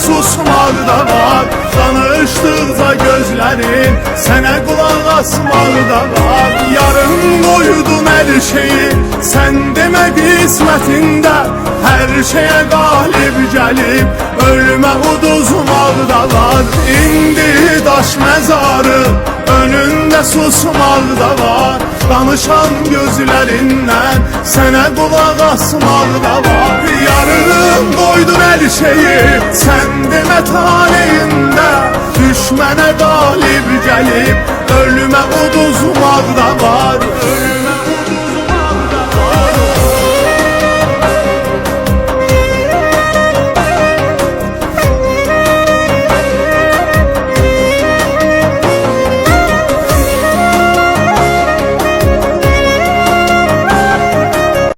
susmaq da var. Danışdıqca gözlərin sənə qulaq asmaq da var. Yarın qoydun hər şeyi, sən demə qismətində hər şeyə qalib gəlib ölümə uduzmaq da var. İndi daş məzarı önündə susmaq da var. Danışan gözlərindən sənə qulaq asmaq da var. Yarın qoydun hər şeyi, sən demə taleyində düşmənə qalib gəlib ölümə uduzmaq da var.